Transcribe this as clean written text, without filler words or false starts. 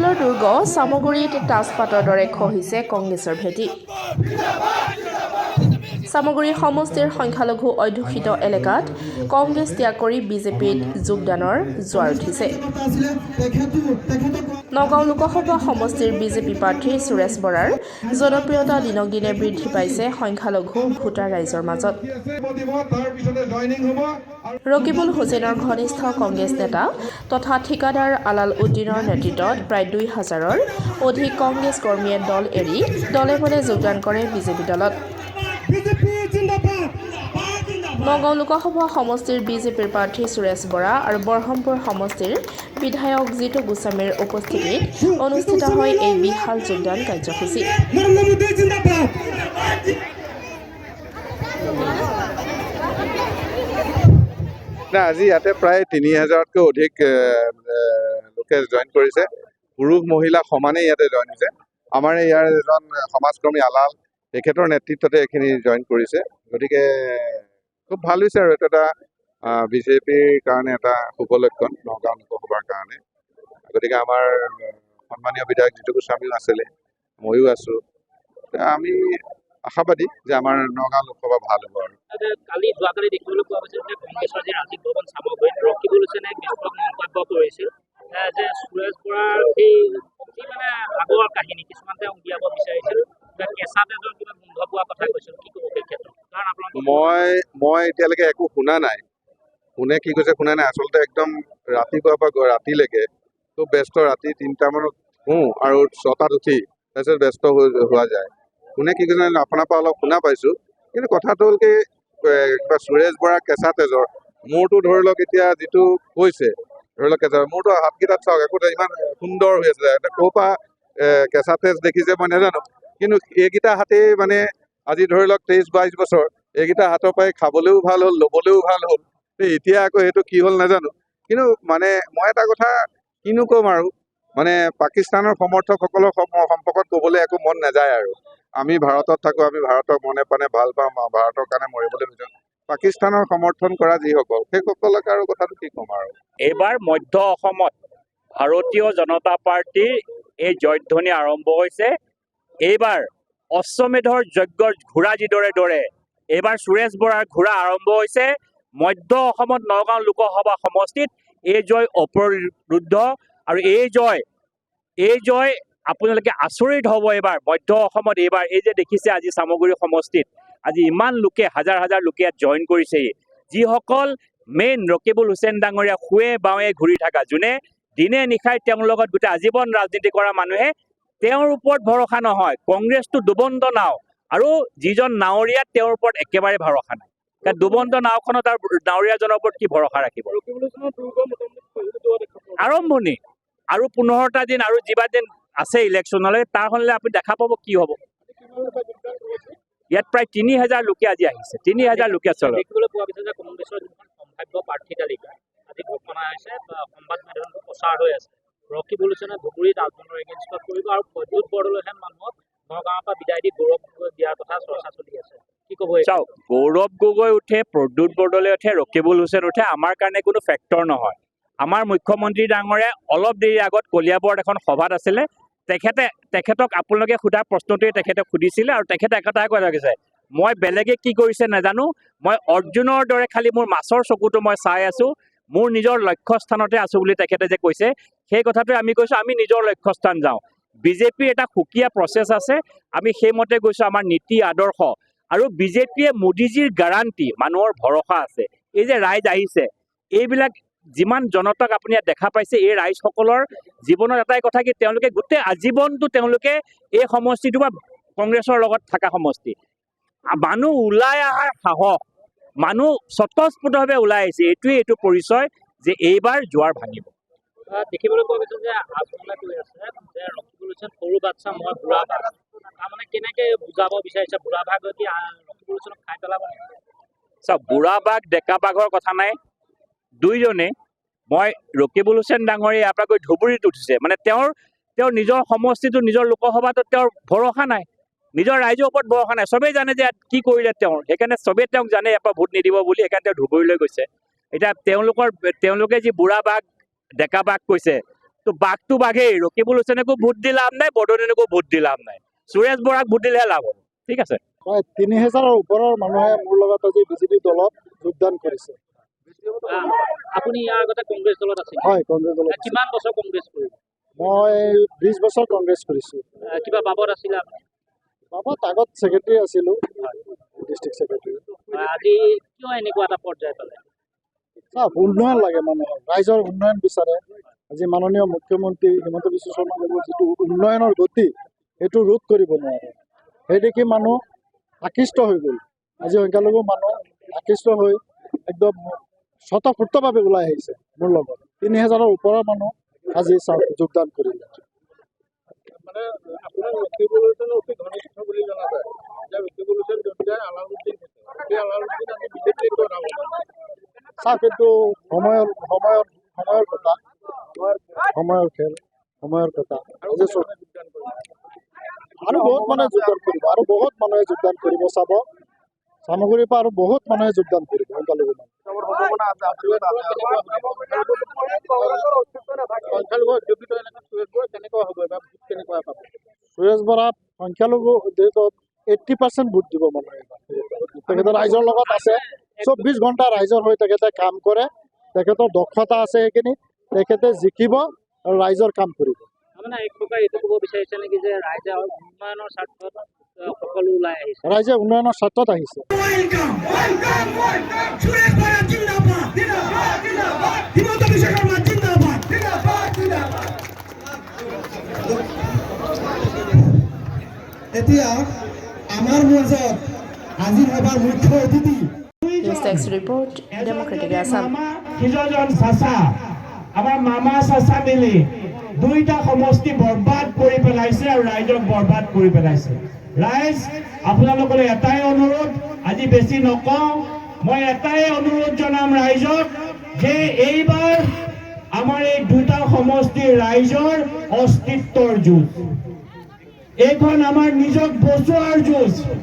বৰিশালৰ দুৰ্গ চামগুৰিত তাজপাতৰ দৰে খহিছে কংগ্ৰেছৰ ভেটি। চামগুৰি সমষ্টিৰ সংখ্যালঘু অধ্যুষিত এলেকাত কংগ্ৰেছ ত্যাগ কৰি বিজেপিত যোগদানৰ জোৱাৰ উঠিছে। নগাঁও লোকসভা সমষ্টিৰ বিজেপি প্ৰাৰ্থী সুৰেশ বৰাৰ জনপ্ৰিয়তা দিনক দিনে বৃদ্ধি পাইছে সংখ্যালঘু ভোটাৰ ৰাইজৰ মাজত। ৰকিবুল হুছেইনৰ ঘনিষ্ঠ কংগ্ৰেছ নেতা তথা ঠিকাদাৰ আলাল উদ্দিনৰ নেতৃত্বত প্ৰায় ২,০০০ৰ অধিক কংগ্ৰেছ কৰ্মীয়ে দল এৰি দলে বলে যোগদান কৰে বিজেপি দলত। নগাঁও লোকসভা সমষ্টিৰ বিজেপিৰ প্ৰাৰ্থী সুৰেশ বৰা আৰু বৰহমপুৰ সমষ্টিৰ বিধায়ক জিতু গোস্বামীৰ উপস্থিতিত অনুষ্ঠিত হয় এই বিশাল যোগদান কাৰ্যসূচী। আজি ইয়াতে প্ৰায় ৩,০০০তকৈ অধিক লোকে জইন কৰিছে। পুৰুষ মহিলা সমানেই ইয়াতে জইন হৈছে। আমাৰ ইয়াৰ এজন সমাজকৰ্মী আলাল, তেখেতৰ নেতৃত্বতে এইখিনি জইন কৰিছে। গতিকে খুব ভাল হৈছে আৰু এইটো এটা বিজেপিৰ কাৰণে এটা শুভ লক্ষণ নগাঁও লোকসভাৰ কাৰণে। গতিকে আমাৰ সন্মানীয় বিধায়ক জিতু গোস্বামীও আছিলে, ময়ো আছোঁ। আমি আশাবাদী যে আমাৰ নগাঁও লোকসভা ভাল হ'ব। আৰু যোৱাকালি দেখিবলৈ পোৱা গৈছিল যে কংগ্ৰেছৰ যি ৰাজীৱ ভৱন চামগুৰিত ৰকিবুল হুছেইনে ব্যাপক মন্তব্য কৰিছিল যে সুৰেশ বৰাৰ সেই যি মানে আগৰ কাহিনী কিছুমান তেওঁ উলিয়াব বিচাৰিছিল, কেঁচা তেজৰ কিবা গোন্ধ পোৱা কথা কৈছিল। কি ক'ব সেই ক্ষেত্ৰত? কাৰণ মই এতিয়ালৈকে একো শুনা নাই। কোনে কি কৈছে শুনা নাই। আচলতে একদম ৰাতিপুৱাৰ পৰা ৰাতিলৈকে খুব ব্যস্ত। ৰাতি ৩টামানত শুওঁ আৰু ৬টাত উঠি তাৰপিছত ব্যস্ত হোৱা যায়। কোনে কি কৈছে আপোনাৰ পৰা অলপ শুনা পাইছোঁ। কিন্তু কথাটো হ'ল কি সুৰেশ বৰা কেঁচা তেজৰ, মোৰতো ধৰি লওক এতিয়া যিটো কৈছে ধৰি লওক কেঁচা, মোৰতো হাতকেইটাত চাওক একো ইমান সুন্দৰ হৈ আছে। এতিয়া ক'ৰ পৰা কেঁচা তেজ দেখিছে মই নাজানো। কিন্তু এইকেইটা হাতেই মানে আজি ধৰি লওক ২৩-২২ বছৰ এইকেইটা হাতৰ পৰাই খাবলৈও ভাল হ'ল, ল'বলৈও ভাল হ'ল। এতিয়া আকৌ সেইটো কি হ'ল নাজানো। কিন্তু মানে মই এটা কথা কিনো ক'ম আৰু, মানে পাকিস্তানৰ সমৰ্থকসকলৰ সম্পৰ্কত ক'বলৈ একো মন নাযায় আৰু। আমি ভাৰতত থাকোঁ, আমি ভাৰতক মনে প্ৰাণে ভাল পাওঁ, ভাৰতৰ কাৰণে মৰিবলৈ বিচাৰোঁ। পাকিস্তানৰ সমৰ্থন কৰা যিসকল সেইসকলক আৰু কথাটো কি ক'ম আৰু। এইবাৰ মধ্য অসমত ভাৰতীয় জনতা পাৰ্টীৰ এই জয়ধ্বনি আৰম্ভ হৈছে। এইবাৰ অশ্বমেধৰ যজ্ঞৰ ঘোঁৰা যিদৰে দৰে এইবাৰ সুৰেশ বৰাৰ ঘোঁৰা আৰম্ভ হৈছে। মধ্য অসমত নগাঁও লোকসভা সমষ্টিত এই জয় অপৰিৰুদ্ধ আৰু এই জয় আপোনালোকে আচৰিত হ'ব। এইবাৰ মধ্য অসমত এইবাৰ এই যে দেখিছে আজি চামগুৰি সমষ্টিত আজি ইমান লোকে হাজাৰ হাজাৰ লোকে ইয়াত জইন কৰিছে। যিসকল মেইন ৰকিবুল হুছেইন ডাঙৰীয়া শুৱে বাৱে ঘূৰি থকা, যোনে দিনে নিশাই তেওঁৰ লগত গোটেই আজীৱন ৰাজনীতি কৰা মানুহে, তেওঁৰ ওপৰত ভৰসা নহয়। কংগ্ৰেছটো দুবন্ধ নাও আৰু যিজন নাৱৰীয়া তেওঁৰ ওপৰত একেবাৰে ভৰসা নাই। কাৰণ দুবন্ধ নাওখনত আৰু নাৱৰীয়াজনৰ ওপৰত কি ভৰসা ৰাখিব? আৰম্ভণি আৰু ১৫টা দিন আৰু যিবা দিন আছে ইলেকশ্যনলৈ, তাৰ হ'লে আপুনি দেখা পাব কি হ'ব। ইয়াত প্ৰায় ৩,০০০ লোকে আজি আহিছে। ৩,০০০ লোকে চলে। দেখিবলৈ পোৱা গৈছে যে কংগ্ৰেছৰ যিখন সম্ভাৱ্য প্ৰাৰ্থী তালিকা আজি ঘোষণা হৈছে, সংবাদ মাধ্যমত প্ৰচাৰ হৈ আছে। ৰকিবুল হুছেইনে ধুবুৰীত আজমলৰ এগেইনষ্টত কৰিব আৰু প্ৰদ্যুৎ বৰদলৈহেন মানুহক নগাঁৱৰ পৰা বিদায় দি গৌৰৱ গগৈ দিয়াৰ কথা চৰ্চা চলি আছে। কি ক'ব? চাওক, গৌৰৱ গগৈ উঠে, প্ৰদ্যুৎ বৰদলৈ উঠে, ৰকিবুল হুছেইন উঠে, আমাৰ কাৰণে কোনো ফেক্টৰ নহয়। আমাৰ মুখ্যমন্ত্ৰী ডাঙৰে অলপ দেৰি আগত কলিয়াবৰত এখন সভাত আছিলে। তেখেতক আপোনালোকে সোধা প্ৰশ্নটোৱে তেখেতক সুধিছিলে আৰু তেখেতে একেটাই কৈ লাগিছে, মই বেলেগে কি কৰিছে নাজানো, মই অৰ্জুনৰ দৰে খালি মোৰ মাছৰ চকুটো মই চাই আছোঁ, মোৰ নিজৰ লক্ষ্যস্থানতে আছোঁ বুলি তেখেতে যে কৈছে, সেই কথাটোৱে আমি কৈছোঁ আমি নিজৰ লক্ষ্যস্থান যাওঁ। বিজেপিৰ এটা সুকীয়া প্ৰচেছ আছে, আমি সেইমতে গৈছোঁ। আমাৰ নীতি আদৰ্শ আৰু বিজেপিয়ে মোদীজীৰ গেৰাণ্টি, মানুহৰ ভৰসা আছে। এই যে ৰাইজ আহিছে, এইবিলাক যিমান জনতাক আপুনি ইয়াত দেখা পাইছে, এই ৰাইজসকলৰ জীৱনত এটাই কথা কি তেওঁলোকে গোটেই আজীৱনটো তেওঁলোকে এই সমষ্টিটো বা কংগ্ৰেছৰ লগত থকা সমষ্টি। মানুহ ওলাই অহাৰ সাহস, মানুহ স্বতঃস্ফূৰ্তভাৱে ওলাই আহিছে। এইটো পৰিচয় যে এইবাৰ জোৱাৰ ভাঙিব। দেখিবলৈ পোৱা গৈছে যে আজমলে কৈ আছে যে ৰকিবুল হুছেইন সৰু বাচ্চা, মই বুঢ়া ভাগ। তাৰমানে কেনেকে বুজাব বিচাৰিছে? বুঢ়া ভাগ কি ৰকিবুল হুছেইনক খাই পেলাব নেকি? চাওক, বুঢ়া বাঘ ডেকা বাঘৰ কথা নাই। দুইজনে, মই ৰকিবুল হুছেইন ডাঙৰীয়া ইয়াৰ পৰা গৈ ধুবুৰীত উঠিছে, মানে তেওঁৰ নিজৰ সমষ্টিটো, নিজৰ লোকসভাটোত তেওঁৰ ভৰসা নাই, নিজৰ ৰাইজৰ ওপৰত ভৰসা নাই। চবেই জানে যে কি কৰিলে তেওঁৰ, সেইকাৰণে চবেই তেওঁক জানে ইয়াৰ পৰা ভোট নিদিব বুলি, সেইকাৰণে তেওঁ ধুবুৰীলৈ গৈছে। এতিয়া তেওঁলোকে যি বুঢ়া বাঘ ডেকা বাঘ কৈছে, তো বাঘটো বাঘেই, ৰকিবুল হুছেইনকো ভোট দি লাভ নাই, বৰদলৈকো ভোট দি লাভ নাই, সুৰেশ বৰাক ভোট দিলেহে লাভ হ'ব। ঠিক আছে। প্ৰায় ৩,০০০ৰ ওপৰৰ মানুহে মোৰ লগত আজি বিজেপি দলত যোগদান কৰিছে। আপুনি ইয়াৰ আগতে কংগ্ৰেছ দলত আছিল? হয়, কংগ্ৰেছ দলত। কিমান বছৰ কংগ্ৰেছ কৰিলে? মই 20 বছৰ কংগ্ৰেছ কৰিছোঁ। কিবা বাবদ আছিলে আপুনি? বাবদ আগত ছেক্ৰেটাৰী আছিলোঁ, ডিষ্ট্ৰিক্ট ছেক্ৰেটাৰী। আজি কিয় এনেকুৱা এটা পৰ্যায় পালে? চাওক, উন্নয়ন লাগে মানুহৰ, ৰাইজৰ উন্নয়ন বিচাৰে। আজি মাননীয় মুখ্যমন্ত্ৰী হিমন্ত বিশ্ব শৰ্মা দেৱৰ যিটো উন্নয়নৰ গতি, সেইটো ৰোধ কৰিব নোৱাৰে। সেই দেখি মানুহ আকৃষ্ট হৈ গ'ল। আজি সংখ্যালঘু মানুহ আকৃষ্ট হৈ একদম স্বতঃস্ফূৰ্তভাৱে ওলাই আহিছে মোৰ লগত। ৩,০০০ৰ ওপৰৰ মানুহ আজি যোগদান কৰিলে। মানে আপোনাৰ ৰকিবুল হুছেইন অতি ঘনিষ্ঠ বুলি জনা যায়। যে ৰকিবুল হুছেইন জলকীয়াৰ আলাউদ্দিন সেই আলাউদ্দিন আজি বিজেপিৰ কথা চাওক, এইটো সময়ৰ কথা, সময়ৰ খেল, সময়ৰ কথা। আৰু বহুত মানুহে যোগদান কৰিব, আৰু বহুত মানুহে যোগদান কৰিব। চাব, চামগুৰিৰ পৰা আৰু বহুত মানুহে যোগদান কৰিব সংখ্যালঘু মানুহ। সুৰেশ বৰা সংখ্যালঘু 80% ভোট দিব মানুহে। তেখেতৰ ৰাইজৰ লগত আছে, 24 ঘণ্টা ৰাইজৰ হৈ তেখেতে কাম কৰে। তেখেতৰ দক্ষতা আছে, সেইখিনি তেখেতে জিকিব আৰু ৰাইজৰ কাম কৰিব। মানে এক প্ৰকাৰ এইটো ক'ব বিচাৰিছে নেকি যে ৰাইজে উন্নয়নৰ স্বাৰ্থত সকলো ওলাই আহিছে? ৰাইজে উন্নয়নৰ স্বাৰ্থত আহিছে। এতিয়া আমাৰ মাজত আজি সভাৰ মুখ্য অতিথি news desk report, democratic Assam. সিজন চাচা, আমাৰ মামা চাচা মিলি দুইটা সমষ্টি বৰবাদ কৰি পেলাইছে আৰু ৰাইজক বৰবাদ কৰি পেলাইছে। ৰাইজ, আপোনালোকলৈ এটাই অনুৰোধ, আজি বেছি নকওঁ, মই এটাই অনুৰোধ জনাম ৰাইজক যে এইবাৰ আমাৰ এই দুটা সমষ্টিৰ ৰাইজৰ অস্তিত্বৰ যুঁজ, এইখন আমাৰ নিজক বচোৱাৰ যুঁজ।